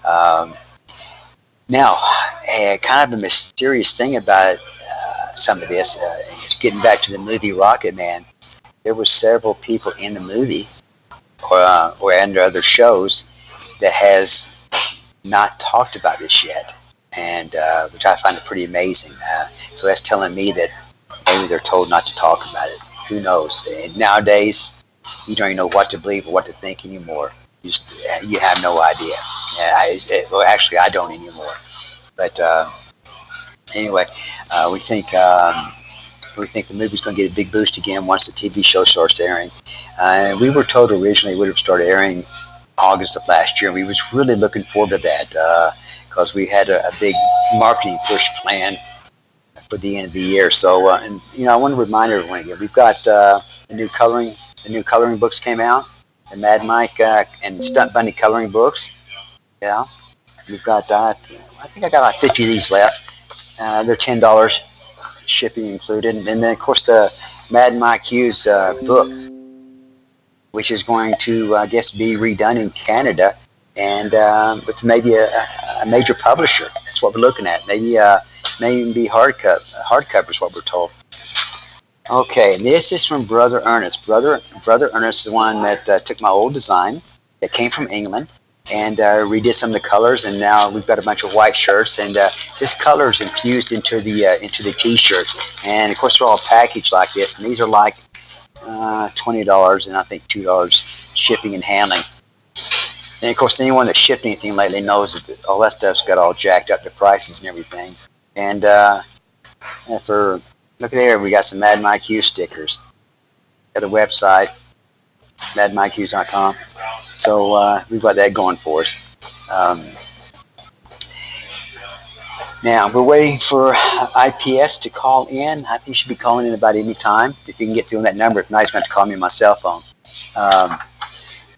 Um, Now, kind of a mysterious thing about some of this, getting back to the movie Rocket Man, there were several people in the movie or under other shows that has not talked about this yet, and which I find it pretty amazing. So that's telling me that maybe they're told not to talk about it. Who knows? And nowadays, you don't even know what to believe or what to think anymore. You have no idea. Well, actually, I don't anymore. But anyway, we think the movie's going to get a big boost again once the TV show starts airing. And we were told originally it would have started airing August of last year. We was really looking forward to that because we had a big marketing push plan for the end of the year. So, and I want to remind everyone again, we've got the new coloring books came out, the Mad Mike and Stunt Bunny coloring books. Yeah, we've got I think I got like 50 of these left. They're $10, shipping included, and then of course the Mad Mike Hughes book, which is going to I guess be redone in Canada, and with maybe a major publisher. That's what we're looking at. Maybe even be hardcover is what we're told. Okay, and this is from Brother Ernest. Brother Ernest is the one that took my old design that came from England and redid some of the colors, and now we've got a bunch of white shirts, and this color is infused into the t-shirts, and of course they're all packaged like this, and these are like $20 and I think $2 shipping and handling. And of course anyone that's shipped anything lately knows that all that stuff's got all jacked up, the prices and everything. And look there, we got some Mad Mike Hughes stickers at the website, madmikehughes.com. So we've got that going for us. Now, we're waiting for IPS to call in. I think you should be calling in about any time if you can get through on that number. If not, he's going to have to call me on my cell phone.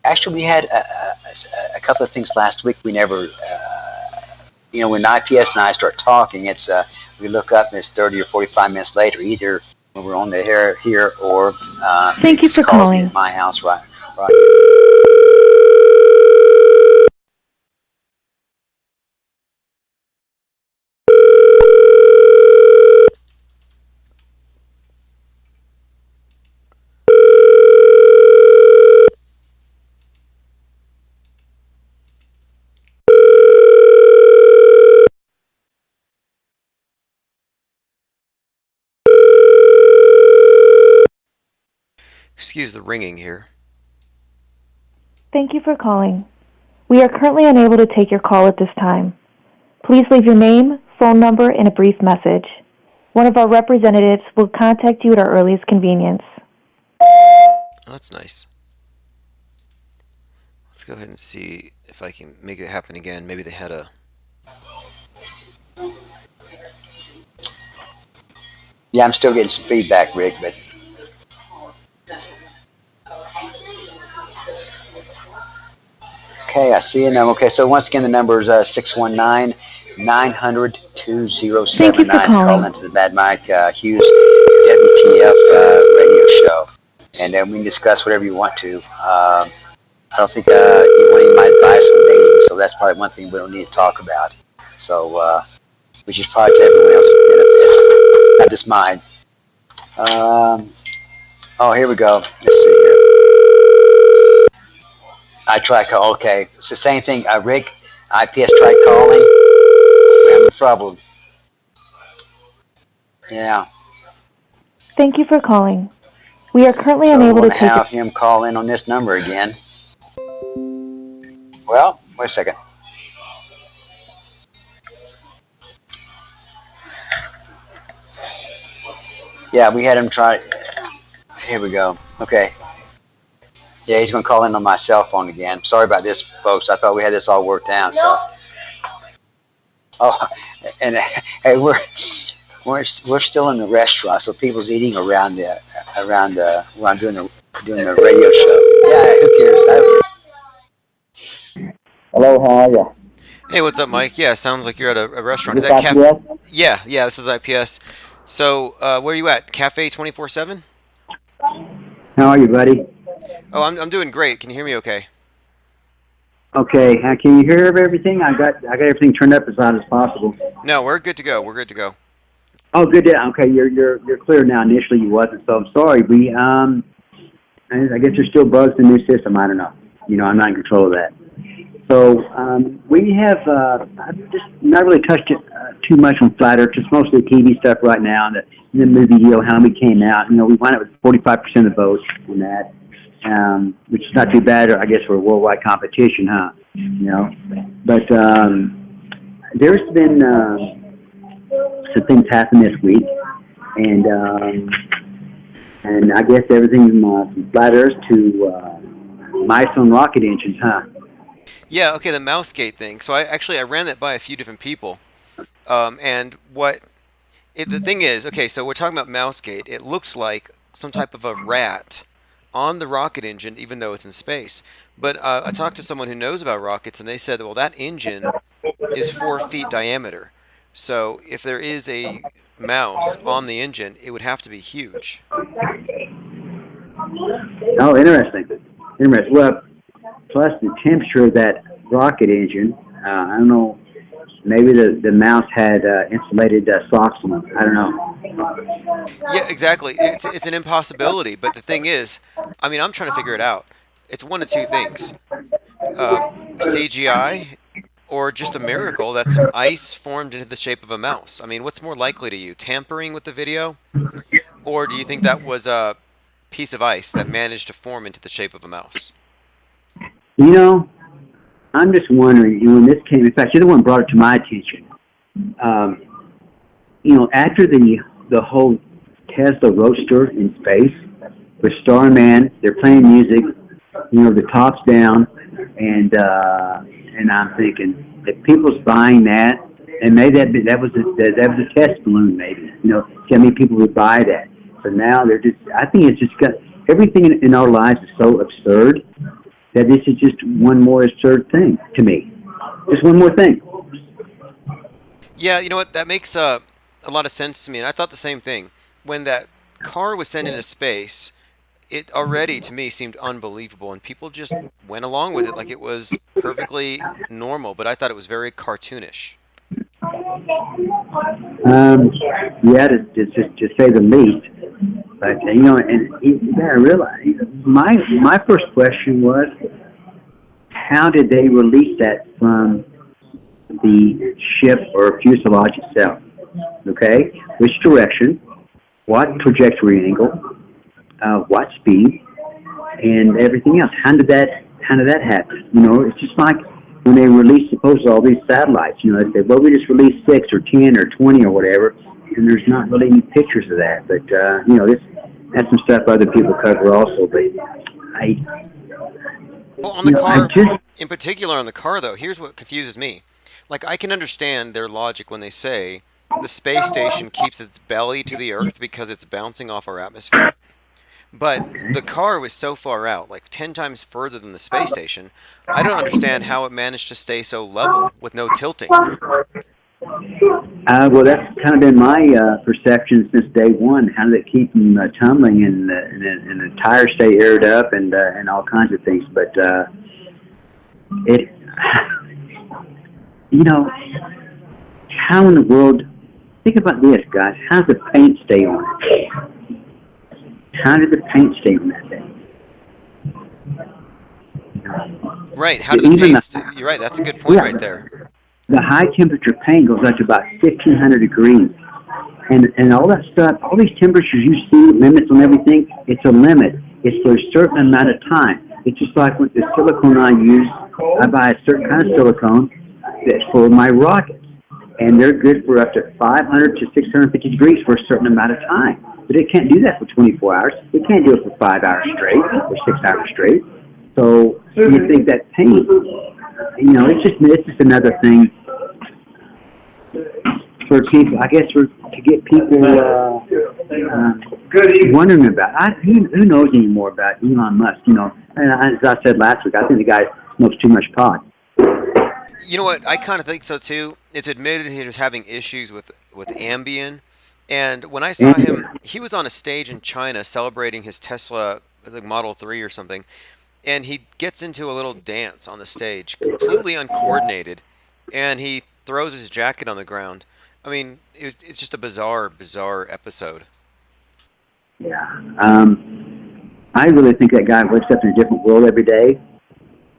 Actually, we had a couple of things last week. We never, when IPS and I start talking, it's we look up and it's 30 or 45 minutes later, either when we're on the air here or thank you for calling at my house, right. Excuse the ringing here. Thank you for calling. We are currently unable to take your call at this time. Please leave your name, phone number, and a brief message. One of our representatives will contact you at our earliest convenience. Oh, that's nice. Let's go ahead and see if I can make it happen again. Maybe they had a... Yeah, I'm still getting some feedback, Rick, but... Okay, I see you now. Okay, so once again, the number is 619-900-2079. Call into the Mad Mike Hughes WTF radio show, and then we can discuss whatever you want to. I don't think you want any of my advice on dating, so that's probably one thing we don't need to talk about. So, which is probably to everyone else's benefit, not just mine. Oh, here we go. Let's see here. I tried calling. Okay, it's the same thing. Rick, IPS tried calling. We're having trouble. Yeah. Thank you for calling. We are currently unable to take... have him call in on this number again. Well, wait a second. Yeah, we had him try. Here we go. Okay. Yeah, he's going to call in on my cell phone again. Sorry about this, folks. I thought we had this all worked out. So. Oh, and hey, we're still in the restaurant, so people's eating around where I'm doing the radio show. Yeah, who cares? Hello, how are you? Hey, what's up, Mike? Yeah, sounds like you're at a restaurant. Is that IPS? Yeah, this is IPS. So, where are you at? Cafe 24/7? How are you, buddy? Oh, I'm doing great. Can you hear me okay? Okay, can you hear everything? I got everything turned up as loud as possible. No, we're good to go. We're good to go. Oh, good. Okay, you're clear now. Initially, you wasn't, so I'm sorry. I guess there's still bugs in the new system. I don't know. I'm not in control of that. So we have I've just not really touched it too much on Flat Earth. Just mostly TV stuff right now. And the movie deal, how we came out. We wound up with 45% of the votes in that, which is not too bad. I guess for a worldwide competition, huh? But there's been some things happened this week, and I guess everything from Flat Earth to mice on rocket engines, huh? Yeah, okay, the Mousegate thing. So I ran that by a few different people. And the thing is, okay, so we're talking about Mousegate. It looks like some type of a rat on the rocket engine, even though it's in space. But I talked to someone who knows about rockets, and they said, well, that engine is 4 feet diameter. So if there is a mouse on the engine, it would have to be huge. Oh, interesting. Well, plus the temperature of that rocket engine, I don't know, maybe the mouse had insulated socks on. I don't know. Yeah, exactly. It's an impossibility. But the thing is, I mean, I'm trying to figure it out. It's one of two things. CGI or just a miracle that some ice formed into the shape of a mouse. I mean, what's more likely to you? Tampering with the video? Or do you think that was a piece of ice that managed to form into the shape of a mouse? I'm just wondering, when this came, in fact, you're the one who brought it to my attention. After the whole Tesla Roadster in space with Starman, they're playing music, the top's down, and I'm thinking if people's buying that, and maybe that was a test balloon, maybe. How many people would buy that? So now I think it's just got everything in our lives is so absurd that this is just one more absurd thing to me. Just one more thing. Yeah, you know what? That makes a lot of sense to me, and I thought the same thing. When that car was sent into space, it already, to me, seemed unbelievable, and people just went along with it like it was perfectly normal, but I thought it was very cartoonish. Yeah, to say the least. But and you gotta realize, my first question was, how did they release that from the ship or fuselage itself? Okay, which direction, what trajectory angle, what speed, and everything else. How did that happen? It's just like when they release supposedly all these satellites. They say, well, we just released 6 or 10 or 20 or whatever, and there's not really any pictures of that. But that's some stuff other people cover also. But Well, on the car, in particular on the car, though, here's what confuses me. Like, I can understand their logic when they say the space station keeps its belly to the Earth because it's bouncing off our atmosphere. But the car was so far out, like 10 times further than the space station, I don't understand how it managed to stay so level with no tilting. Well, that's kind of been my perception since day one. How did it keep them tumbling and the tires stay aired up and all kinds of things? But how in the world? Think about this, guys. How does the paint stay on it? How did the paint stay on that thing? Right. How did the paint stay? You're right. That's a good point right there. The high temperature paint goes up to about 1,500 degrees. And all that stuff, all these temperatures you see, limits on everything, it's a limit. It's for a certain amount of time. It's just like with the silicone I use. I buy a certain kind of silicone that's for my rockets. And they're good for up to 500 to 650 degrees for a certain amount of time. But it can't do that for 24 hours. It can't do it for 5 hours straight or 6 hours straight. So you think that paint, it's just another thing for people, I guess, to get people wondering about. Who knows any more about Elon Musk? And as I said last week, I think the guy smokes too much pot. You know what? I kind of think so too. It's admitted he was having issues with Ambien, and when I saw him, he was on a stage in China celebrating his Tesla, I think Model 3 or something, and he gets into a little dance on the stage, completely uncoordinated, and he throws his jacket on the ground. I mean, it's just a bizarre, bizarre episode. Yeah. I really think that guy wakes up in a different world every day.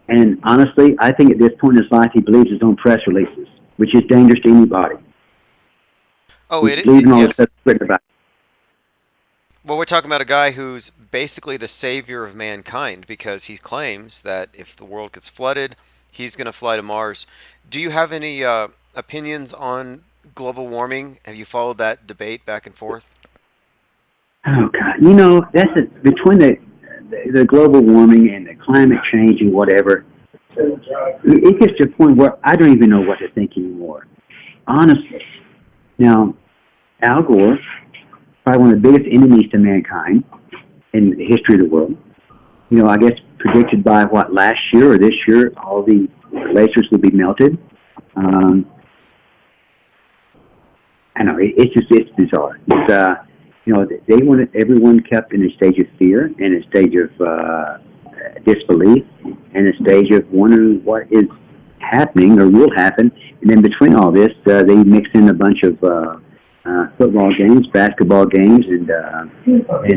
And honestly, I think at this point in his life, he believes his own press releases, which is dangerous to anybody. Oh, He's believing all the yes. stuff written about. Well, we're talking about a guy who's basically the savior of mankind because he claims that if the world gets flooded, he's going to fly to Mars. Do you have any opinions on global warming? Have you followed that debate back and forth? Oh God, between the global warming and the climate change and whatever, it gets to a point where I don't even know what to think anymore. Honestly, now Al Gore, probably one of the biggest enemies to mankind in the history of the world. I guess predicted by last year or this year, all the glaciers will be melted. I know it's bizarre. They wanted everyone kept in a stage of fear, in a stage of disbelief, and a stage of wondering what is happening or will happen. And then between all this, they mix in a bunch of football games, basketball games, and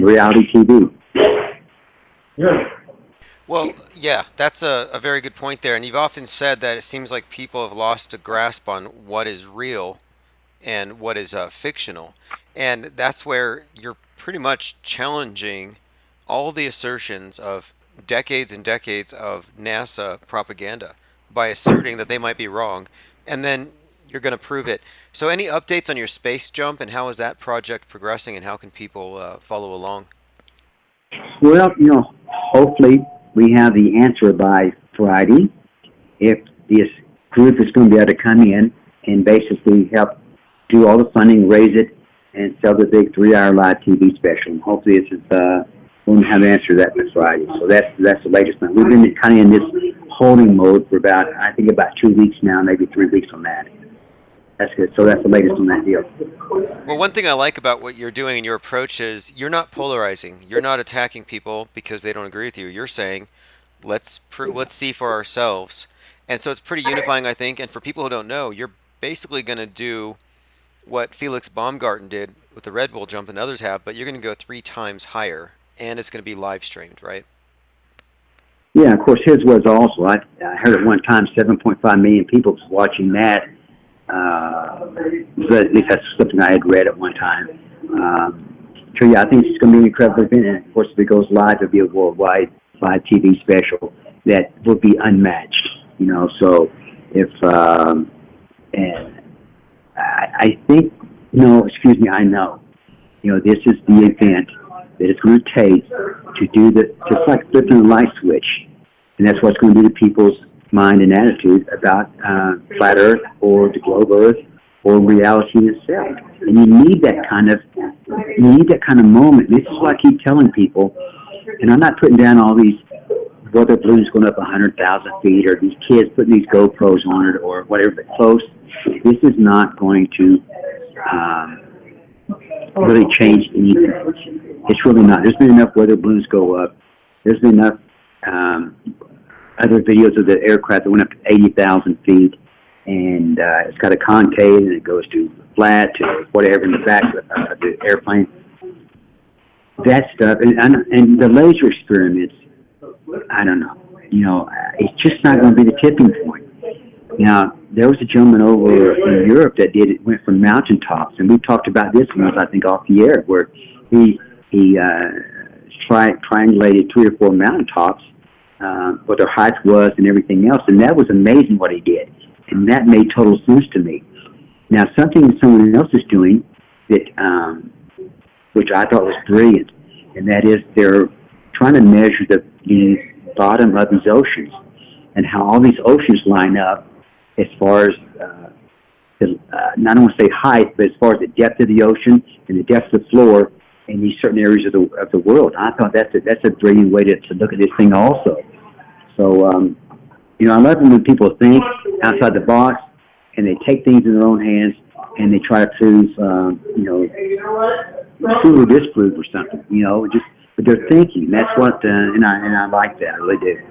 reality TV. Well, yeah, that's a very good point there. And you've often said that it seems like people have lost a grasp on what is real and what is fictional. And that's where you're pretty much challenging all the assertions of decades and decades of NASA propaganda by asserting that they might be wrong. And then you're going to prove it. So any updates on your space jump and how is that project progressing and how can people follow along? Well, hopefully we have the answer by Friday. If this group is going to be able to come in and basically help do all the funding, raise it, and sell the big 3-hour live TV special. And hopefully we'll have an answer to that this Friday. So that's the latest thing. We've been kind of in this holding mode for about 2 weeks now, maybe 3 weeks on that. That's good. So that's the latest on that deal. Well, one thing I like about what you're doing and your approach is you're not polarizing. You're not attacking people because they don't agree with you. You're saying, let's see for ourselves. And so it's pretty unifying, I think. And for people who don't know, you're basically going to do what Felix Baumgarten did with the Red Bull jump and others have, but you're going to go 3 times higher, and it's going to be live streamed, right? Yeah, of course, his was also. I heard at one time 7.5 million people was watching that. At least that's something I had read at one time. So yeah, I think it's going to be an incredible event. And of course, if it goes live, it'll be a worldwide live TV special that will be unmatched. So if and I think I know. This is the event that it's going to take to do just like flipping a light switch, and that's what's going to do to people's mind and attitude about flat Earth or the globe Earth or reality itself. And you need that kind of moment. This is what I keep telling people, and I'm not putting down all these weather balloons going up 100,000 feet or these kids putting these GoPros on it or whatever, but close. This is not going to really change anything. It's really not. There's been enough weather balloons go up. There's been enough other videos of the aircraft that went up to 80,000 feet, and it's got a concave, and it goes to flat to whatever in the back of the airplane. That stuff, and the laser experiments, I don't know. It's just not going to be the tipping point. Now, there was a gentleman over in Europe that went from mountaintops, and we talked about this once, I think, off the air, where he triangulated 3 or 4 mountaintops, what their height was and everything else, and that was amazing what he did, and that made total sense to me. Now, something that someone else is doing that, which I thought was brilliant, and that is they're trying to measure the bottom of these oceans and how all these oceans line up as far as not only say height, but as far as the depth of the ocean and the depth of the floor in these certain areas of the world. I thought that's a brilliant way to look at this thing also. So I love when people think outside the box and they take things in their own hands and they try to prove prove or disprove or something. but they're thinking. That's what, and I like that. I really do.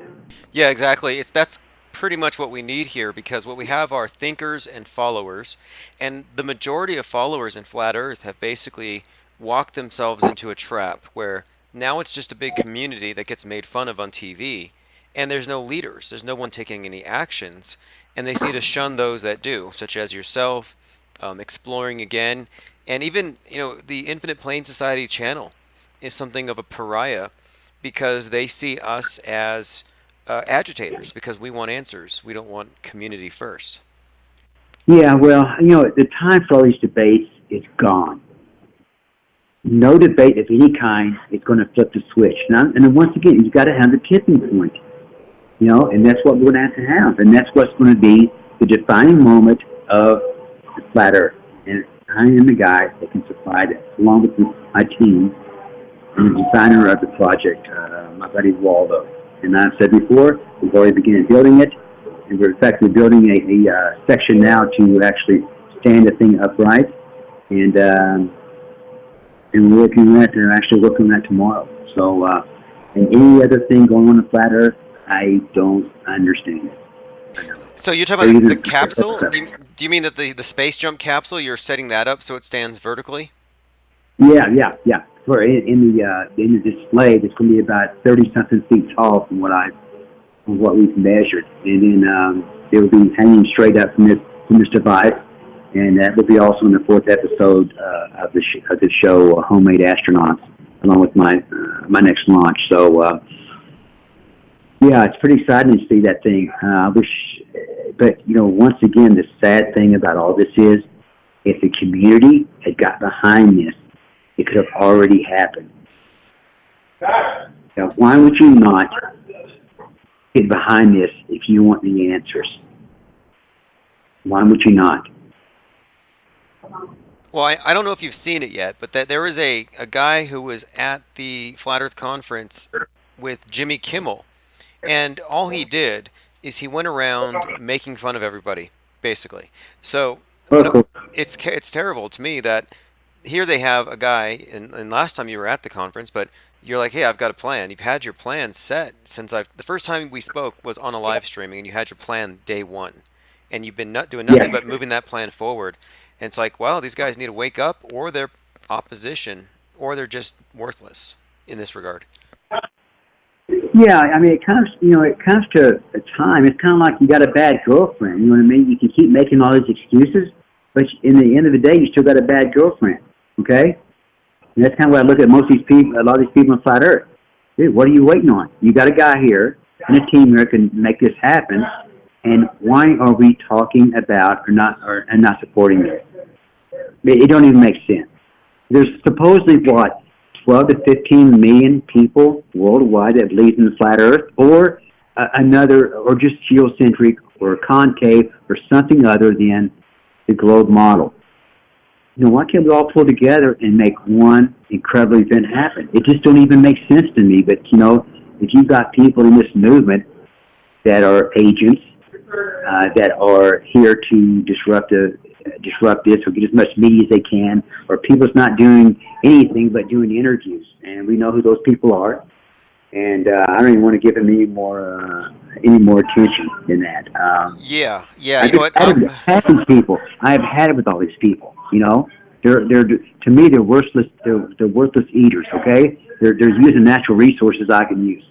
Yeah, exactly. That's pretty much what we need here because what we have are thinkers and followers, and the majority of followers in flat Earth have basically walked themselves into a trap where now it's just a big community that gets made fun of on TV, and there's no leaders. There's no one taking any actions, and they seem to shun those that do, such as yourself, exploring again, and even the Infinite Plane Society channel is something of a pariah because they see us as agitators because we want answers. We don't want community first. Yeah, well, the time for all these debates is gone. No debate of any kind is going to flip the switch. And then once again, you've got to have the tipping point, and that's what we're going to have. And that's what's going to be the defining moment of the flat Earth. And I am the guy that can supply that, along with my team and the designer of the project, my buddy Waldo. And I've said before, we've already begun building it, and we're effectively building a section now to actually stand the thing upright, and we're working on that, and actually working on that tomorrow. So, and any other thing going on flat Earth, I don't understand it. So you're talking about the capsule? Do you mean that the space jump capsule, you're setting that up so it stands vertically? Yeah. For in the display, it's going to be about 30-something feet tall from what we've measured, and then it will be hanging straight up from this device, and that will be also in the 4th episode of the show, Homemade Astronauts, along with my next launch. So yeah, it's pretty exciting to see that thing. I wish, but once again, the sad thing about all this is, if the community had got behind this, it could have already happened. Now, why would you not get behind this if you want the answers? Why would you not? Well, I don't know if you've seen it yet, but there was a guy who was at the Flat Earth Conference with Jimmy Kimmel, and all he did is he went around making fun of everybody, basically. So it's terrible to me that here they have a guy, and last time you were at the conference, but you're like, hey, I've got a plan. You've had your plan set since the first time we spoke was on a live streaming, and you had your plan day one, and you've been doing nothing but moving that plan forward. And it's like, wow, these guys need to wake up, or they're opposition, or they're just worthless in this regard. Yeah, I mean, it comes to a time. It's kind of like you got a bad girlfriend. You know what I mean? You can keep making all these excuses, but in the end of the day, you still got a bad girlfriend. Okay, and that's kind of what I look at most of these people. A lot of these people on flat Earth. Dude, what are you waiting on? You got a guy here and a team here can make this happen. And why are we talking about and not supporting it? It don't even make sense. There's supposedly 12 to 15 million people worldwide that believe in the flat Earth, or or just geocentric, or concave, or something other than the globe model. Why can't we all pull together and make one incredible event happen? It just don't even make sense to me. But if you've got people in this movement that are agents, that are here to disrupt this, or get as much media as they can, or people's not doing anything but doing interviews, and we know who those people are, and I don't even want to give them any more attention than that. Yeah. I have had it with all these people. They're to me they're worthless. They're worthless eaters. Okay, they're using natural resources I can use.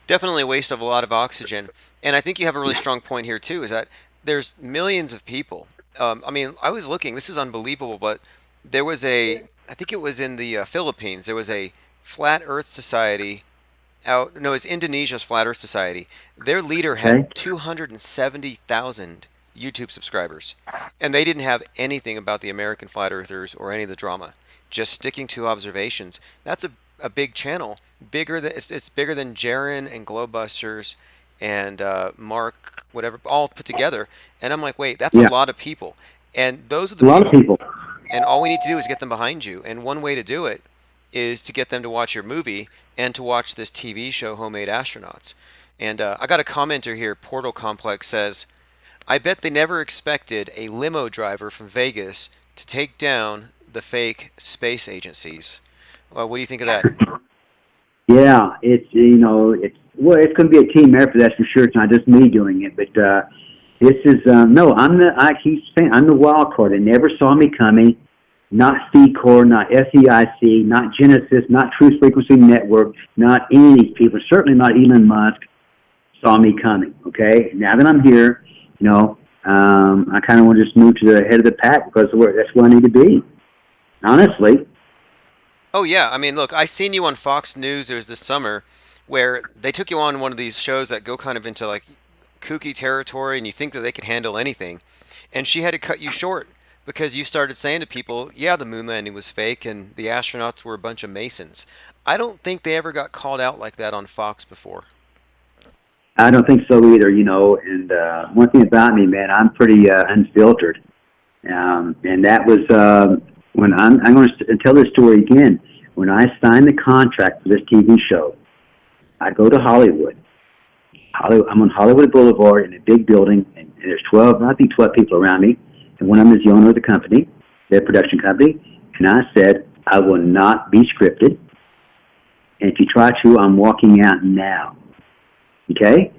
Definitely a waste of a lot of oxygen. And I think you have a really strong point here too, is that there's millions of people. I mean, I was looking, this is unbelievable, but there was I think it was in the Philippines, there was a Flat Earth Society it's Indonesia's Flat Earth Society. Their leader had 270,000 YouTube subscribers, and they didn't have anything about the American Flat Earthers or any of the drama, just sticking to observations. That's a big channel, it's bigger than Jaron and Globebusters and Mark, whatever, all put together. And I'm like, wait, that's a lot of people. And those are the lot of people. And all we need to do is get them behind you. And one way to do it is to get them to watch your movie and to watch this TV show, Homemade Astronauts. And I got a commenter here, Portal Complex says, I bet they never expected a limo driver from Vegas to take down the fake space agencies. Well, what do you think of that? Yeah, it's well, it's going to be a team effort, that's for sure. It's not just me doing it, but this is no. I keep saying I'm the wild card. They never saw me coming. Not FECOR, not SEIC, not Genesis, not Truth Frequency Network, not any of these people. Certainly not Elon Musk saw me coming. Okay, now that I'm here, I kind of want to just move to the head of the pack because that's where I need to be. Honestly. Oh yeah, I mean, look, I seen you on Fox News. It was this summer where they took you on one of these shows that go kind of into like kooky territory, and you think that they could handle anything, and she had to cut you short because you started saying to people, "Yeah, the moon landing was fake, and the astronauts were a bunch of Masons." I don't think they ever got called out like that on Fox before. I don't think so either, and one thing about me, man, I'm pretty unfiltered. And that was when I'm going to tell this story again. When I signed the contract for this TV show, I go to Hollywood. I'm on Hollywood Boulevard in a big building, and there's 12 people around me, and one of them is the owner of the company, their production company, and I said, I will not be scripted, and if you try to, I'm walking out now. Okay?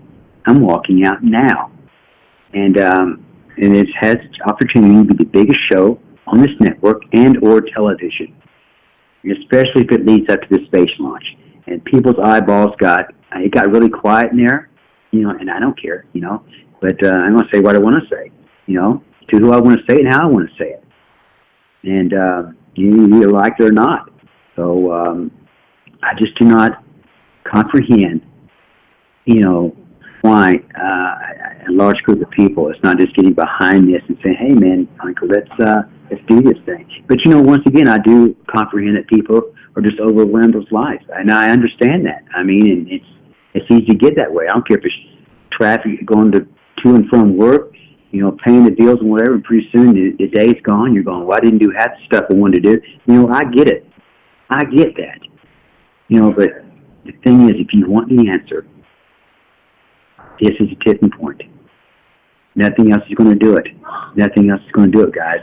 I'm walking out now. And it has the opportunity to be the biggest show on this network and or television, especially if it leads up to the space launch. And people's eyeballs it got really quiet in there, and I don't care, but I'm going to say what I want to say, to who I want to say it and how I want to say it. And you either like it or not. So I just do not comprehend, why a large group of people is not just getting behind this and saying, "Hey, man, Michael, let's do this thing." But once again, I do comprehend that people are just overwhelmed with life, and I understand that. I mean, and it's easy to get that way. I don't care if it's traffic going to and from work, paying the bills and whatever. And pretty soon the day's gone. You're going, "Well, I didn't do half the stuff I wanted to do." I get it. I get that. But the thing is, if you want the answer, this is a tipping point. Nothing else is going to do it. Nothing else is going to do it, guys.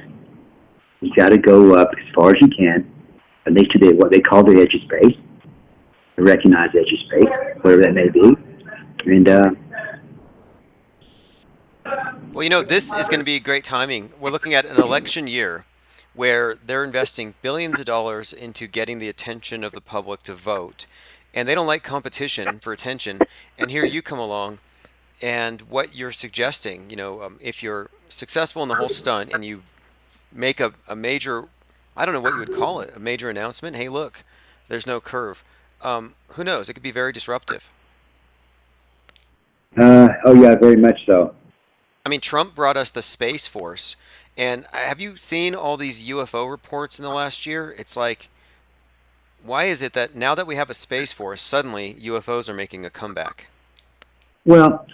You got to go up as far as you can, at least to what they call the edge of space, the recognized edge of space, whatever that may be. And well, this is going to be great timing. We're looking at an election year where they're investing billions of dollars into getting the attention of the public to vote, and they don't like competition for attention. And here you come along, and what you're suggesting, if you're successful in the whole stunt and you make a major, I don't know what you would call it, a major announcement. Hey, look, there's no curve. Who knows? It could be very disruptive. Oh yeah, very much so. I mean, Trump brought us the Space Force, and have you seen all these UFO reports in the last year? It's like, why is it that now that we have a Space Force, suddenly UFOs are making a comeback? Well,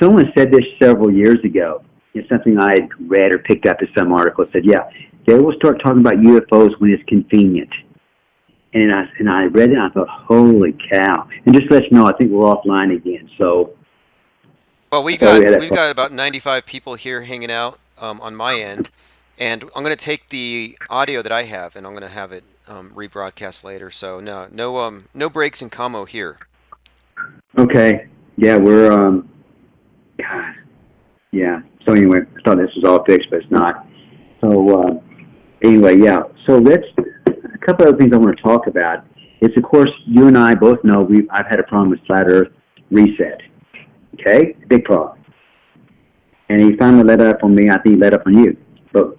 someone said this several years ago. It's something I had read or picked up in some article. It said, yeah, they will start talking about UFOs when it's convenient. And I read it and I thought, holy cow. And just to let you know, I think we're offline again. So, well, we've got about 95 people here hanging out on my end. And I'm going to take the audio that I have and I'm going to have it rebroadcast later. So no breaks in commo here. Okay. Yeah, we're God. Yeah. So anyway, I thought this was all fixed, but it's not. So anyway, yeah. So a couple other things I want to talk about is, of course, you and I both know I've had a problem with Flat Earth Reset. Okay, big problem. And he finally let up on me. I think he let up on you. But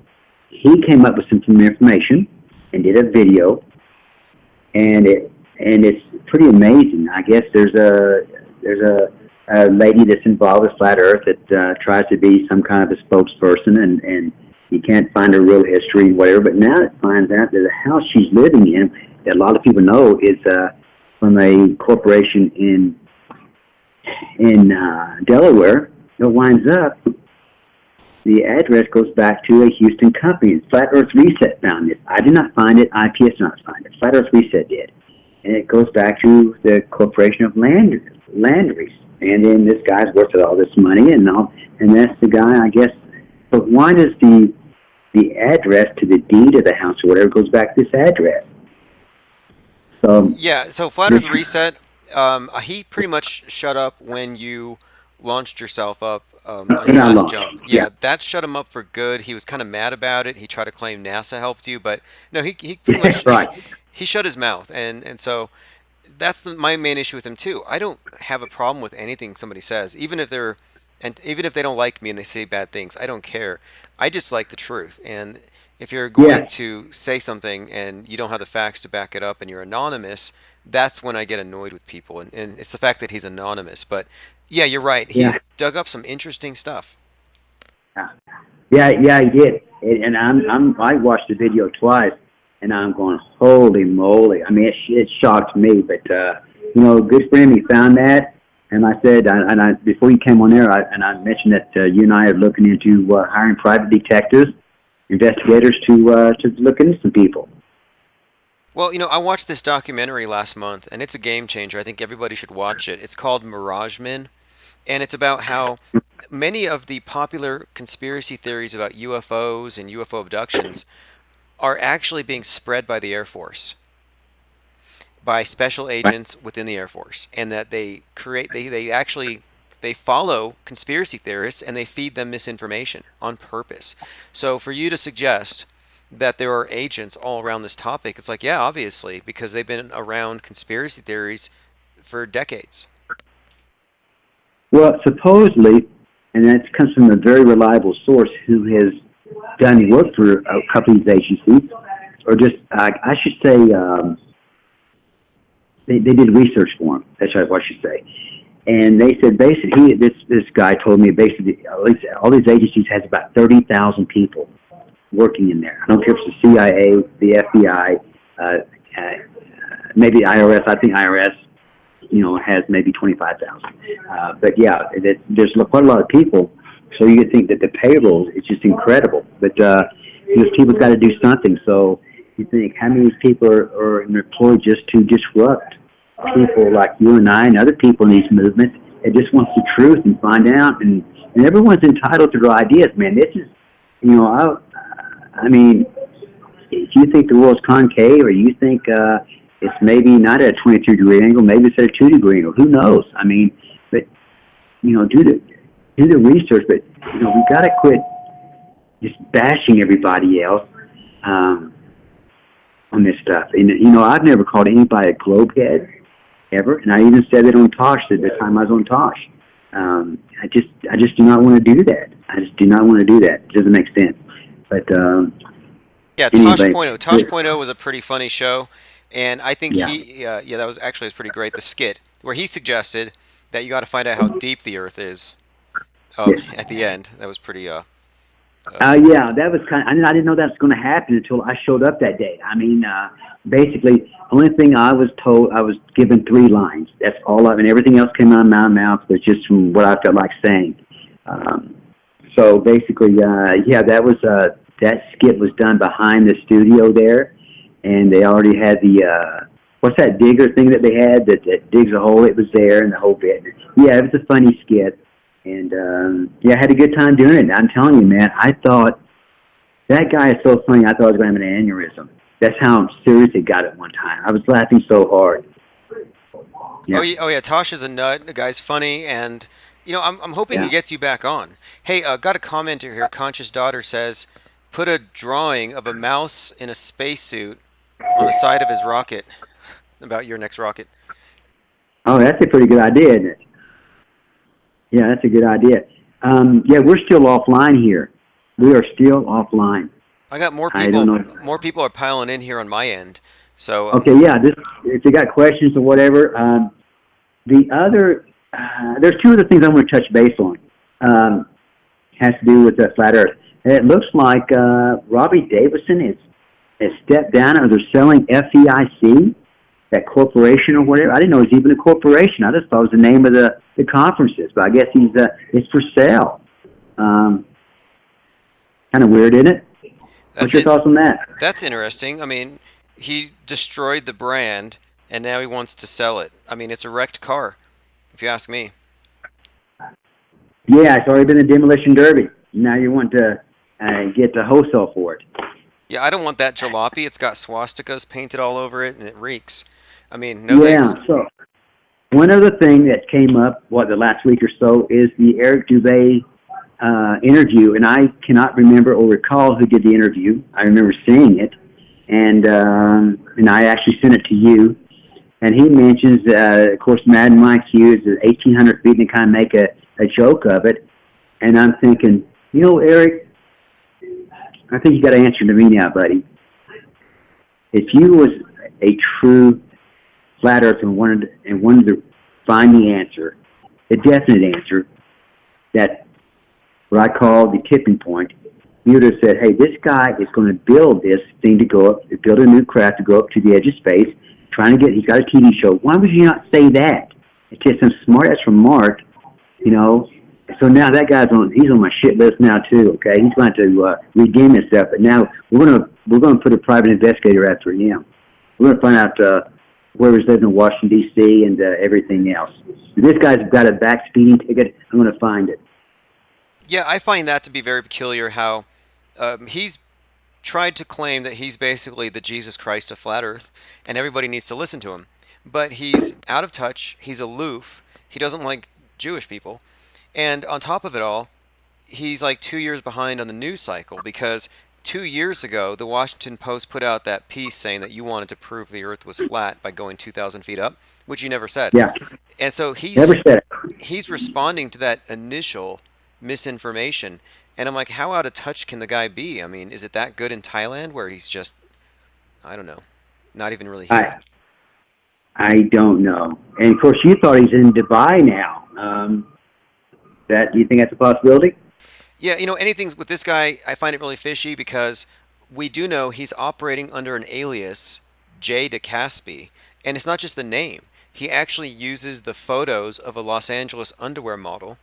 he came up with some information and did a video, and it's pretty amazing. I guess there's a lady that's involved with Flat Earth that tries to be some kind of a spokesperson, and you can't find her real history and whatever. But now it finds out that the house she's living in, that a lot of people know, is from a corporation in Delaware. It winds up, the address goes back to a Houston company. Flat Earth Reset found this. I did not find it. IPS did not find it. Flat Earth Reset did. And it goes back to the Corporation of Landry's. And then this guy's worth all this money and all. And that's the guy, I guess. But why does the address to the deed of the house or whatever goes back to this address? So Yeah, so Flat Earth Reset, he pretty much shut up when you launched yourself up on your when I last launched, jump. yeah, Yeah, that shut him up for good. He was kind of mad about it. He tried to claim NASA helped you, but no, he pretty much right, he shut his mouth, and so that's my main issue with him too. I don't have a problem with anything somebody says, even if they don't like me and they say bad things. I don't care. I just like the truth, and if you're going yeah, to say something and you don't have the facts to back it up and you're anonymous, that's when I get annoyed with people. And it's the fact that he's anonymous. But yeah, you're right. yeah, He's dug up some interesting stuff. yeah. He did, and I watched the video twice, and I'm going, holy moly! I mean, it shocked me, but good for him. He found that, and I said, before you came on there, I mentioned that you and I are looking into hiring private detectives, investigators to look into some people. Well, I watched this documentary last month, and it's a game changer. I think everybody should watch it. It's called Mirage Men, and it's about how many of the popular conspiracy theories about UFOs and UFO abductions are actually being spread by the Air Force, by special Right. agents within the Air Force, and that they follow conspiracy theorists and they feed them misinformation on purpose. So for you to suggest that there are agents all around this topic, it's like, yeah, obviously, because they've been around conspiracy theories for decades. Well, supposedly, and that comes from a very reliable source who has done work for a couple of these agencies, or just, I should say, they did research for him. That's what I should say. And they said basically, this guy told me basically all these agencies has about 30,000 people working in there. I don't care if it's the CIA, the FBI, maybe IRS. I think IRS, has maybe 25,000. But yeah, there's quite a lot of people. So you would think that the payroll is just incredible. But these people's got to do something. So you think how many people are employed just to disrupt people like you and I and other people in these movements that just wants the truth and find out. And everyone's entitled to their ideas, man. This is, I mean, if you think the world's concave or you think it's maybe not at a 22-degree angle, maybe it's at a 2-degree angle, who knows? I mean, but, do the research, but, we got to quit just bashing everybody else on this stuff. And, I've never called anybody a globehead ever, and I even said that on Tosh at the time I was on Tosh. I just do not want to do that. I just do not want to do that. It doesn't make sense. But Yeah, anyway, Tosh Point oh was a pretty funny show, and I think yeah, that was actually pretty great. The skit where he suggested that you got to find out how deep the Earth is. yeah. At the end, that was pretty. Yeah, that was kind of, I didn't know that was going to happen until I showed up that day. I mean, basically, the only thing I was told, I was given 3 lines. That's all and everything else came out of my mouth was just from what I felt like saying. So basically, that was, that skit was done behind the studio there, and they already had the, what's that digger thing that they had that digs a hole? It was there and the whole bit. Yeah, it was a funny skit. And, I had a good time doing it. I'm telling you, man, I thought, that guy is so funny, I thought I was going to have an aneurysm. That's how serious it got at one time. I was laughing so hard. Yeah. Oh yeah, Tosh is a nut. The guy's funny, and I'm hoping he gets you back on. Hey, got a commenter here. Conscious Daughter says, put a drawing of a mouse in a spacesuit on the side of his rocket about your next rocket. Oh, that's a pretty good idea, isn't it? Yeah, that's a good idea. We're still offline here. We are still offline. I got more I people. don't know. More people are piling in here on my end. So Okay, yeah. If you got questions or whatever, the other there's 2 other things I want to touch base on. Has to do with the flat Earth. And it looks like Robbie Davison has stepped down, or they're selling FEIC, that corporation or whatever. I didn't know it was even a corporation. I just thought it was the name of the conferences, but I guess it's for sale. Kind of weird, isn't it? What's your thoughts on that? That's interesting. I mean, he destroyed the brand, and now he wants to sell it. I mean, it's a wrecked car, if you ask me. Yeah, it's already been a demolition derby. Now you want to get the wholesale for it. Yeah, I don't want that jalopy. It's got swastikas painted all over it, and it reeks. I mean, no Yeah. thanks. So one other thing that came up, the last week or so, is the Eric Dubay interview, and I cannot remember or recall who did the interview. I remember seeing it, and I actually sent it to you. And he mentions, of course, Madden Mike Hughes is 1,800 feet, and kind of make a joke of it. And I'm thinking, Eric, I think you got to answer to me now, buddy. If you was a true flat earther and wanted to find the answer, the definite answer, that what I call the tipping point, you would have said, hey, this guy is going to build this thing to go up, build a new craft to go up to the edge of space, he's got a TV show. Why would you not say that? It's just some smart ass remark, So now that he's on my shit list now too, okay? He's going to redeem himself, but now we're going to put a private investigator after him. We're going to find out where he's living in Washington, D.C. and everything else. If this guy's got a back speeding ticket, I'm going to find it. Yeah, I find that to be very peculiar how he's tried to claim that he's basically the Jesus Christ of flat earth and everybody needs to listen to him. But he's out of touch, he's aloof, he doesn't like Jewish people, and on top of it all, he's like 2 years behind on the news cycle because 2 years ago, the Washington Post put out that piece saying that you wanted to prove the earth was flat by going 2,000 feet up, which you never said. Yeah. And so Never said it. he's responding to that initial misinformation. And I'm like, how out of touch can the guy be? I mean, is it that good in Thailand where he's just, I don't know, not even really here? I don't know. And of course, you thought he's in Dubai now. Do you think that's a possibility? Yeah, anything with this guy, I find it really fishy because we do know he's operating under an alias, Jay DeCaspi, and it's not just the name. He actually uses the photos of a Los Angeles underwear model.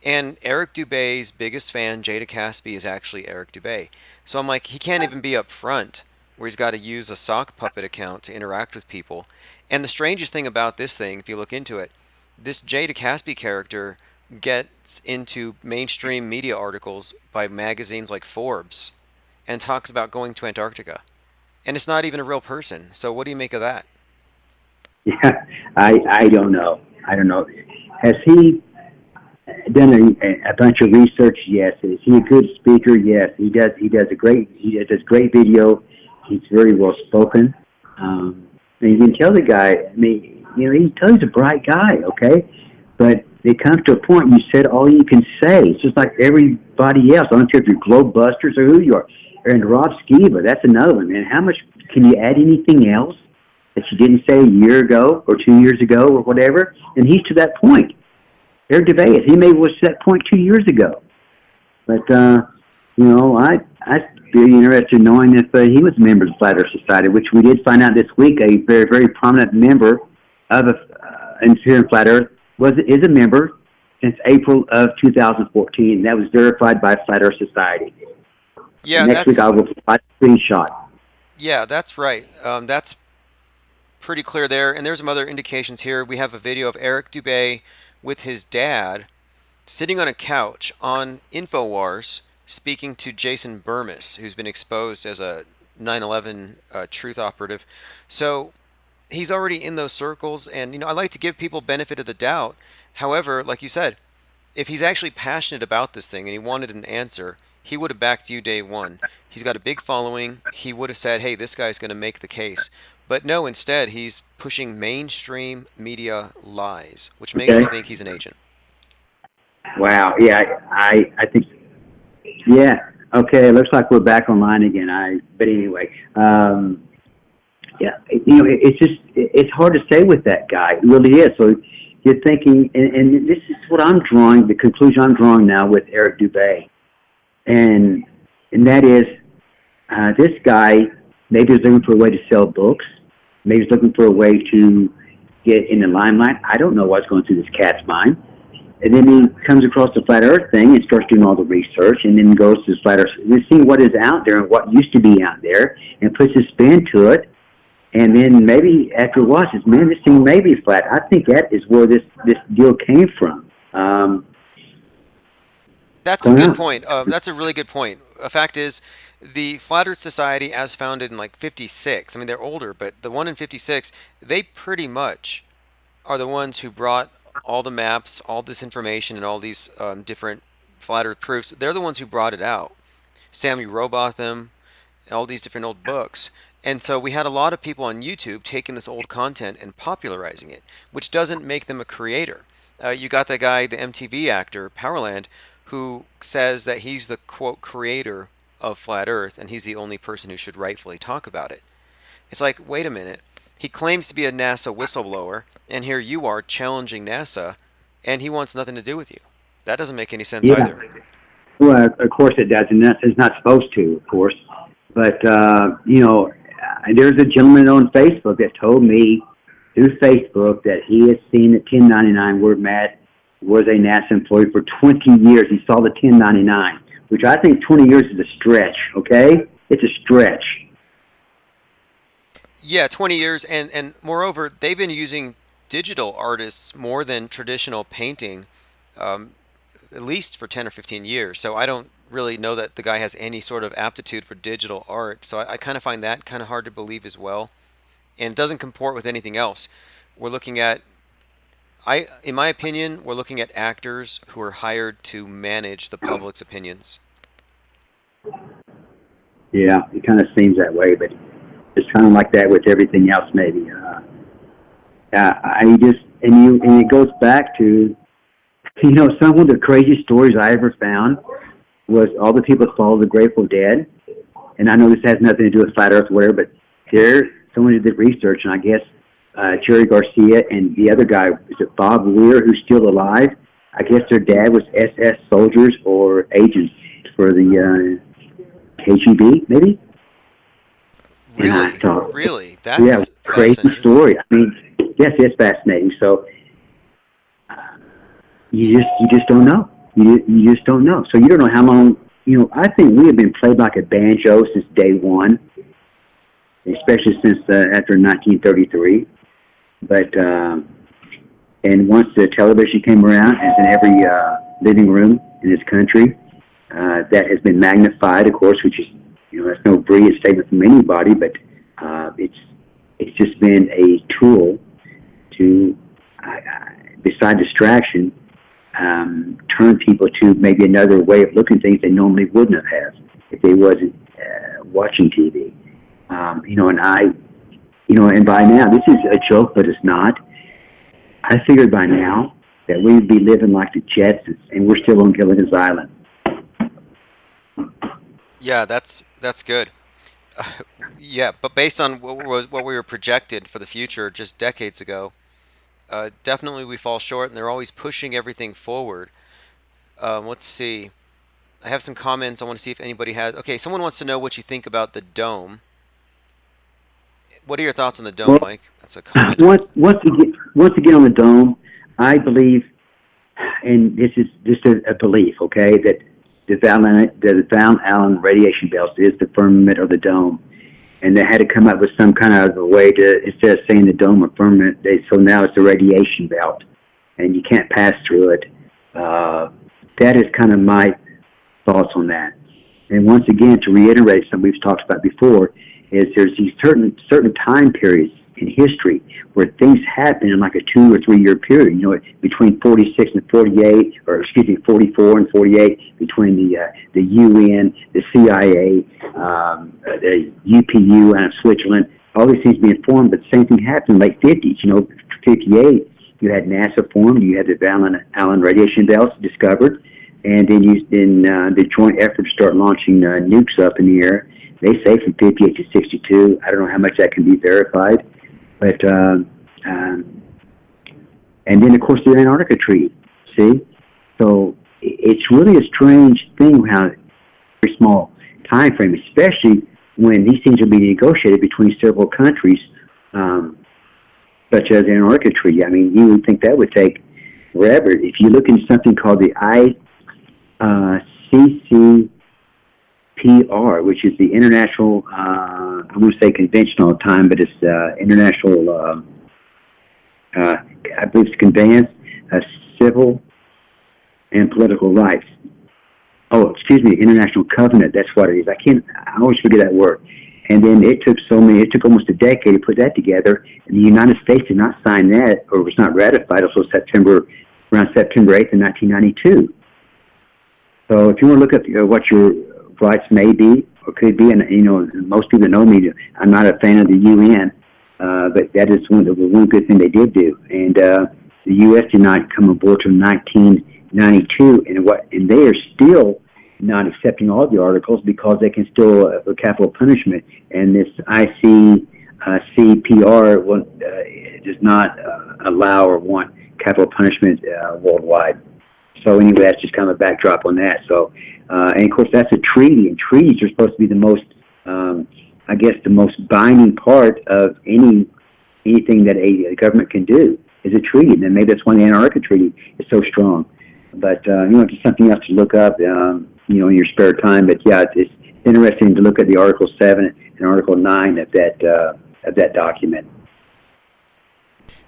And Eric Dubay's biggest fan, Jay DeCaspi, is actually Eric Dubay. So I'm like, he can't even be up front where he's got to use a sock puppet account to interact with people. And the strangest thing about this thing, if you look into it, this Jay DeCaspi character gets into mainstream media articles by magazines like Forbes and talks about going to Antarctica. And it's not even a real person. So what do you make of that? Yeah, I don't know. Has he done a bunch of research? Yes. Is he a good speaker? Yes. He does great video. He's very well spoken. And you can tell the guy, he's a bright guy, okay? But it comes to a point, you said all you can say. It's just like everybody else. I don't care if you're Globebusters or who you are. And Rob Skiba, that's another one, man. How much can you add anything else that you didn't say a year ago or 2 years ago or whatever? And he's to that point. Eric Dubay, he maybe was to that point 2 years ago. But, I'd be interested in knowing if he was a member of the Flat Earth Society, which we did find out this week. A very, very prominent member of here in Flat Earth is a member since April of 2014. That was verified by Flat Earth Society. Yeah, next week I will provide a screenshot. Yeah, that's right. That's pretty clear there. And there's some other indications here. We have a video of Eric Dubay with his dad sitting on a couch on InfoWars speaking to Jason Burmis, who's been exposed as a 9/11 truth operative. So he's already in those circles, and I like to give people benefit of the doubt. However, like you said, if he's actually passionate about this thing and he wanted an answer, he would have backed you day one. He's got a big following. He would have said, hey, this guy's going to make the case. But no, instead, he's pushing mainstream media lies, which makes me think he's an agent. Wow. Yeah, I think, yeah. Okay, it looks like we're back online again. But anyway, yeah, it's hard to say with that guy. It really is. So you're thinking, and this is what I'm drawing, the conclusion I'm drawing now with Eric Dubay. And that is, this guy maybe is looking for a way to sell books. Maybe he's looking for a way to get in the limelight. I don't know what's going through this cat's mind. And then he comes across the Flat Earth thing and starts doing all the research, and then goes to the Flat Earth, and seeing what is out there and what used to be out there, and puts his spin to it. And then maybe after a while, says, "Man, this thing may be flat." I think that is where this deal came from. that's a So good now, point. That's a really good point. A fact is, the Flat Earth Society, as founded in like '56, I mean they're older, but the one in '56, they pretty much are the ones who brought all the maps, all this information, and all these different flat Earth proofs. They're the ones who brought it out. Sammy Robotham, all these different old books. And so we had a lot of people on YouTube taking this old content and popularizing it, which doesn't make them a creator. You got that guy, the MTV actor, Powerland, who says that he's the quote creator of Flat Earth and he's the only person who should rightfully talk about it. It's like, wait a minute. He claims to be a NASA whistleblower, and here you are challenging NASA, and he wants nothing to do with you. That doesn't make any sense yeah. either. Well, of course it does, and it's not supposed to, of course. But there's a gentleman on Facebook that told me through Facebook that he has seen the 1099 where Matt was a NASA employee for 20 years. He saw the 1099, which I think 20 years is a stretch, okay? It's a stretch. Yeah, 20 years, and moreover, they've been using digital artists more than traditional painting, at least for 10 or 15 years. So I don't really know that the guy has any sort of aptitude for digital art. So I kind of find that kind of hard to believe as well. And it doesn't comport with anything else. We're looking at, in my opinion, we're looking at actors who are hired to manage the public's opinions. Yeah, it kind of seems that way, but it's kind of like that with everything else, maybe. And it goes back to, some of the craziest stories I ever found was all the people that follow the Grateful Dead. And I know this has nothing to do with Flat Earth or whatever, but someone did research, and I guess Jerry Garcia and the other guy, is it Bob Weir, who's still alive? I guess their dad was SS soldiers or agents for the KGB, maybe? Really? Really? That's yeah, crazy fascinating. story. I mean, yes, it's fascinating. So you just don't know. You just don't know. So you don't know how long. I think we have been played like a banjo since day one, especially since after 1933. But and once the television came around, it's in every living room in this country. That has been magnified, of course, which is that's no brilliant statement from anybody, but it's just been a tool to, beside distraction, turn people to maybe another way of looking at things they normally wouldn't have if they wasn't watching TV. And by now, this is a joke, but it's not. I figured by now that we'd be living like the Jetsons, and we're still on Gilligan's Island. Yeah, that's good. Yeah, but based on what we were projected for the future just decades ago, definitely we fall short, and they're always pushing everything forward. Let's see. I have some comments. I want to see if anybody has. Okay, someone wants to know what you think about the dome. What are your thoughts on the dome, Well, Mike? That's a comment. Once again on the dome, I believe, and this is just a belief, okay, that the Van Allen radiation belt is the firmament of the dome. And they had to come up with some kind of a way to, instead of saying the dome or firmament, so now it's a radiation belt, and you can't pass through it. That is kind of my thoughts on that. And once again, to reiterate something we've talked about before, is there's these certain time periods in history where things happen in like a 2 or 3 year period, between 46 and 48, or 44 and 48, between the UN, the CIA, the UPU out of Switzerland, all these things being formed, but the same thing happened in the late 50s, 58, you had NASA formed, you had the Van Allen radiation belts discovered, and then the joint effort to start launching nukes up in the air. They say from 58 to 62. I don't know how much that can be verified. But, and then, of course, the Antarctica Treaty, see? So it's really a strange thing how very small time frame, especially when these things are being negotiated between several countries, such as the Antarctica Treaty. I mean, you would think that would take forever. If you look into something called the ICCPR, which is the International, I won't say convention all the time, but it's International, I believe it's Conveyance of Civil and Political Rights. excuse me, International Covenant. That's what it is. I always forget that word. And then it took almost a decade to put that together. And the United States did not sign that, or was not ratified until around September 8th, 1992. So if you want to look at what your rights may be or could be, and most people know me, I'm not a fan of the UN, but that is one good thing they did do. And the U.S. did not come aboard until 1992, and they are still not accepting all the articles because they can still for capital punishment. And this ICCPR does not allow or want capital punishment worldwide. So anyway, that's just kind of a backdrop on that. So, and of course, that's a treaty, and treaties are supposed to be the most, the most binding part of anything that a government can do is a treaty. And then maybe that's why the Antarctica Treaty is so strong. But just something else to look up, in your spare time. But yeah, it's interesting to look at the Article 7 and Article 9 of that document.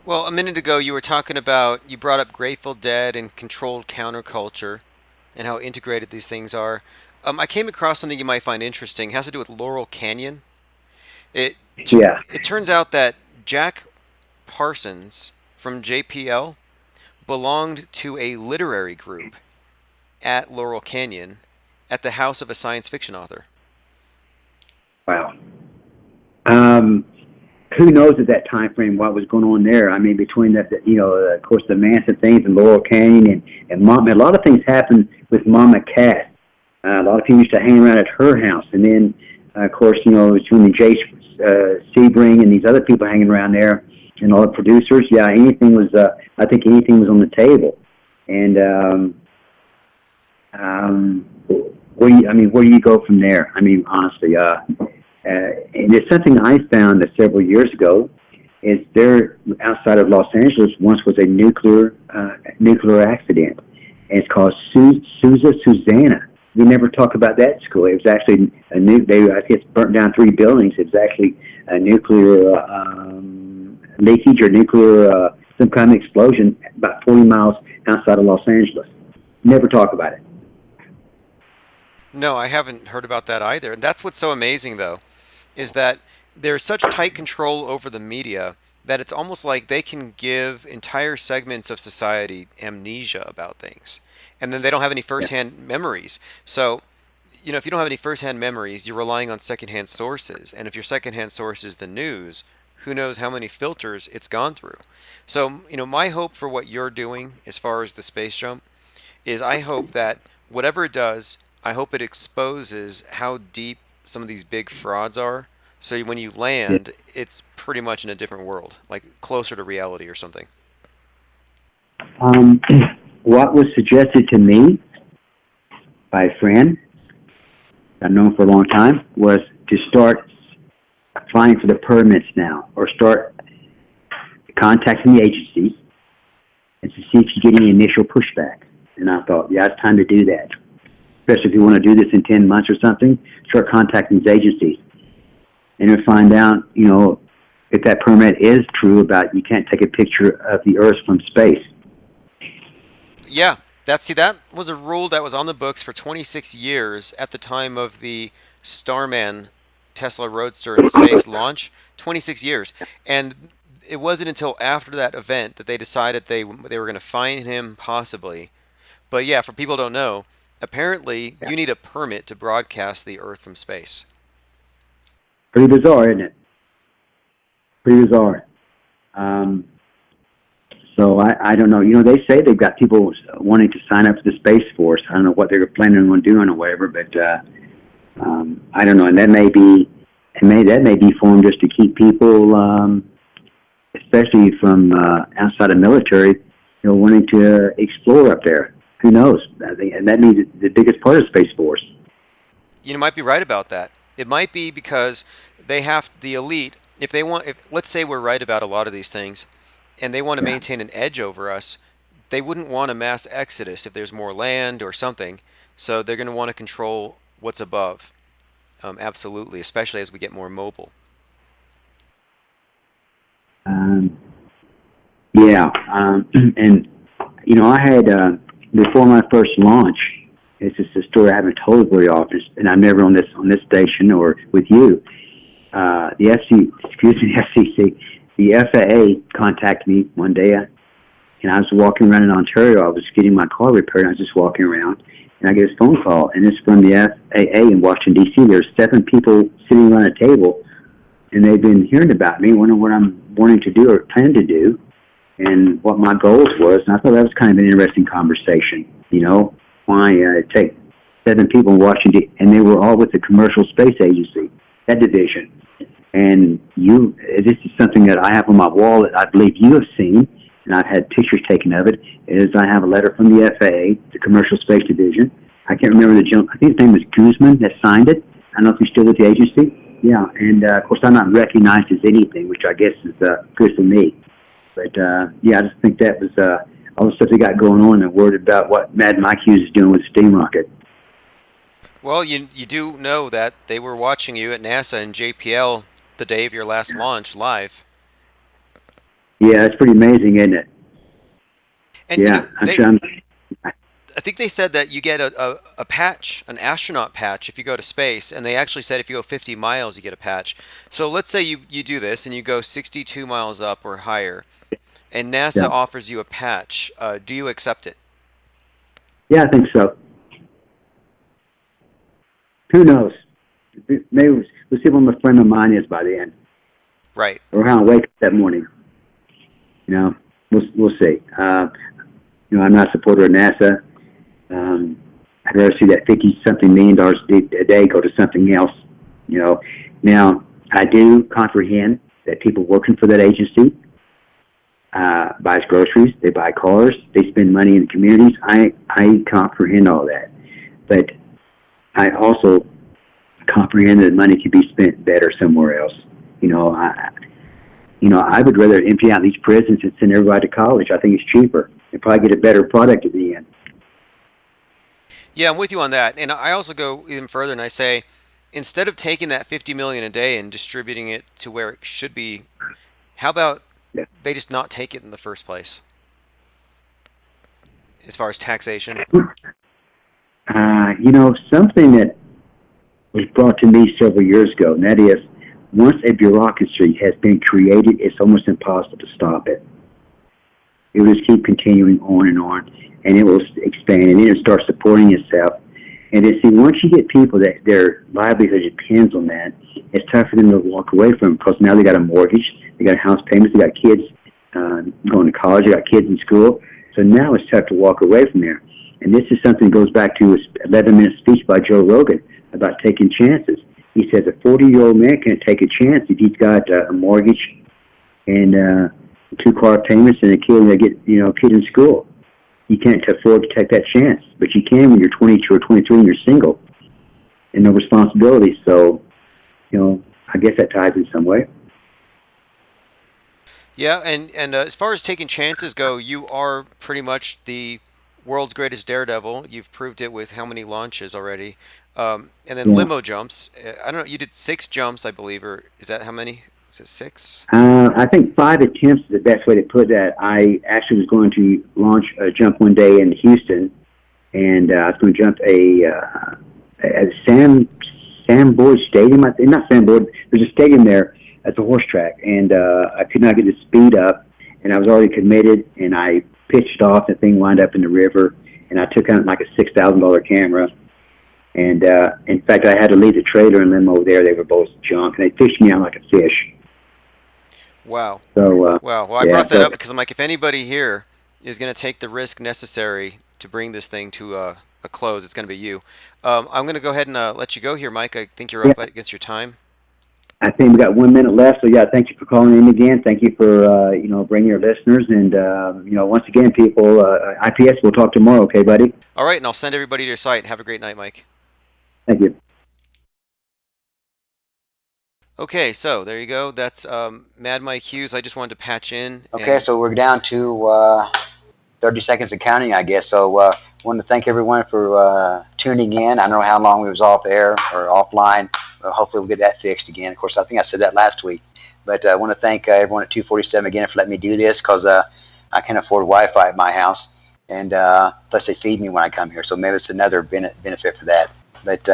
Well, a minute ago you brought up Grateful Dead and controlled counterculture and how integrated these things are. I came across something you might find interesting. It has to do with Laurel Canyon. It turns out that Jack Parsons from JPL belonged to a literary group at Laurel Canyon at the house of a science fiction author. Wow. Who knows at that time frame what was going on there? I mean, between of course, the Manson things and Laurel Canyon and Mama. A lot of things happened with Mama Cass. A lot of people used to hang around at her house, and then, of course, between the Jay Sebring and these other people hanging around there, and all the producers. Yeah, anything was. I think anything was on the table, and where do you go from there? I mean, honestly. And it's something I found several years ago. Is there outside of Los Angeles once was a nuclear accident, and it's called Susanna. We never talk about that in school. It was actually I guess burnt down 3 buildings. It was actually a nuclear leakage or nuclear some kind of explosion about 40 miles outside of Los Angeles. Never talk about it. No, I haven't heard about that either. And that's what's so amazing, though, is that there's such tight control over the media that it's almost like they can give entire segments of society amnesia about things. And then they don't have any firsthand memories. So, if you don't have any firsthand memories, you're relying on secondhand sources. And if your secondhand source is the news, who knows how many filters it's gone through. So, my hope for what you're doing as far as the space jump is I hope that whatever it does, I hope it exposes how deep some of these big frauds are. So when you land, it's pretty much in a different world, like closer to reality or something. What was suggested to me by a friend I've known for a long time was to start applying for the permits now, or start contacting the agencies and to see if you get any initial pushback. And I thought, yeah, it's time to do that. Especially if you want to do this in 10 months or something, start contacting these agencies. And you'll find out, if that permit is true about you can't take a picture of the Earth from space. Yeah, that was a rule that was on the books for 26 years at the time of the Starman Tesla Roadster in space launch. 26 years. And it wasn't until after that event that they decided they were going to fine him, possibly. But yeah, for people who don't know, apparently you need a permit to broadcast the Earth from space. Pretty bizarre, isn't it? Pretty bizarre. So I don't know. They say they've got people wanting to sign up for the Space Force. I don't know what they're planning on doing or whatever, but I don't know. And that may be formed just to keep people, especially from outside of military, wanting to explore up there. Who knows? And that means the biggest part of Space Force. You might be right about that. It might be because they have the elite. If let's say we're right about a lot of these things, and they want to maintain an edge over us, they wouldn't want a mass exodus if there's more land or something. So they're going to want to control what's above. Absolutely, especially as we get more mobile. And I had before my first launch It's just a story I haven't told very often, and I'm never on this station or with you. The FCC, the FAA contacted me one day, and I was walking around in Ontario. I was getting my car repaired, and I was just walking around, and I get a phone call, and it's from the FAA in Washington, D.C. There's 7 people sitting around a table, and they've been hearing about me, wondering what I'm wanting to do or plan to do, and what my goals was. And I thought that was kind of an interesting conversation. Why take 7 people in Washington, and they were all with the Commercial Space Agency, that division. And this is something that I have on my wall that I believe you have seen, and I've had pictures taken of it, is I have a letter from the FAA, the Commercial Space Division. I can't remember the gentleman. I think his name was Guzman that signed it. I don't know if he's still with the agency. Yeah, and of course I'm not recognized as anything, which I guess is good for me. But I just think that was all the stuff they got going on, and worried about what Mad Mike Hughes is doing with the steam rocket. Well, you do know that they were watching you at NASA and JPL the day of your last launch live. Yeah, it's pretty amazing, isn't it? And yeah, I think they said that you get a patch, an astronaut patch, if you go to space, and they actually said if you go 50 miles, you get a patch. So let's say you do this and you go 62 miles up or higher, and NASA offers you a patch. Do you accept it? Yeah, I think so. Who knows? Maybe we'll see what my frame of mind is by the end. Right. Or how I wake up that morning. We'll see. I'm not a supporter of NASA. I'd rather see that $50-something million a day go to something else. Now I do comprehend that people working for that agency buys groceries, they buy cars, they spend money in the communities. I comprehend all that, but I also comprehend that money could be spent better somewhere else. I would rather empty out these prisons and send everybody to college. I think it's cheaper and probably get a better product at the end. Yeah, I'm with you on that. And I also go even further and I say, instead of taking that $50 million a day and distributing it to where it should be, how about they just not take it in the first place? As far as taxation? Something that was brought to me several years ago, and that is, once a bureaucracy has been created, it's almost impossible to stop it. It will just keep continuing on, and it will expand, and it'll start supporting itself. And then, see, once you get people that their livelihood depends on that, it's tough for them to walk away from it, because now they got a mortgage, they got house payments, they got kids going to college, they got kids in school. So now it's tough to walk away from there. And this is something that goes back to his 11-minute speech by Joe Rogan about taking chances. He says a 40-year-old man can't take a chance if he's got a mortgage and 2 car payments and a kid kid in school. You can't afford to take that chance, but you can when you're 22 or 23 and you're single and no responsibilities. So, I guess that ties in some way. Yeah, and as far as taking chances go, you are pretty much the world's greatest daredevil. You've proved it with how many launches already. And then limo jumps. I don't know, you did 6 jumps, I believe, or is that how many? Is it 6? I think 5 attempts is the best way to put that. I actually was going to launch a jump one day in Houston, and I was going to jump at Sam Boyd Stadium. Not Sam Boyd. There's a stadium there at the horse track, and I could not get the speed up, and I was already committed, and I pitched off. The thing wound up in the river, and I took out like a $6,000 camera. And in fact, I had to leave the trailer and limo there. They were both junk, and they fished me out like a fish. Wow. So, wow. Well, I brought that up because I'm like, if anybody here is going to take the risk necessary to bring this thing to a close, it's going to be you. I'm going to go ahead and let you go here, Mike. I think you're up against your time. I think we got 1 minute left. So, thank you for calling in again. Thank you for, bringing your listeners. And, once again, people, IPS, we'll talk tomorrow. Okay, buddy? All right, and I'll send everybody to your site. Have a great night, Mike. Thank you. Okay, so there you go. That's Mad Mike Hughes. I just wanted to patch in. Okay, so we're down to 30 seconds of counting, I guess. So I want to thank everyone for tuning in. I don't know how long we was off air or offline. Hopefully we'll get that fixed again. Of course, I think I said that last week. But I want to thank everyone at 247 again for letting me do this, because I can't afford Wi-Fi at my house. and plus they feed me when I come here, so maybe it's another benefit for that. But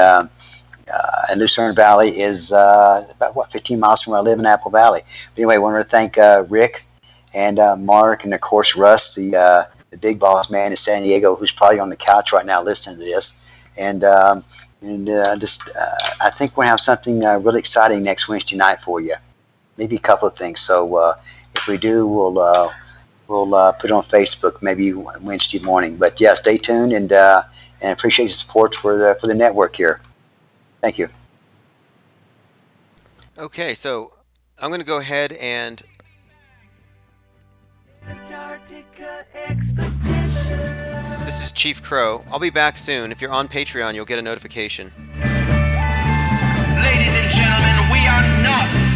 and Lucerne Valley is about 15 miles from where I live in Apple Valley. But anyway, I want to thank Rick and Mark, and of course Russ, the big boss man in San Diego, who's probably on the couch right now listening to this. And I think we're gonna have something really exciting next Wednesday night for you. Maybe a couple of things. So if we do, we'll put it on Facebook maybe Wednesday morning. But yeah, stay tuned, and appreciate the support for the network here. Thank you. Okay, so I'm going to go ahead and this is Chief Crow. I'll be back soon. If you're on Patreon, you'll get a notification. Ladies and gentlemen, we are not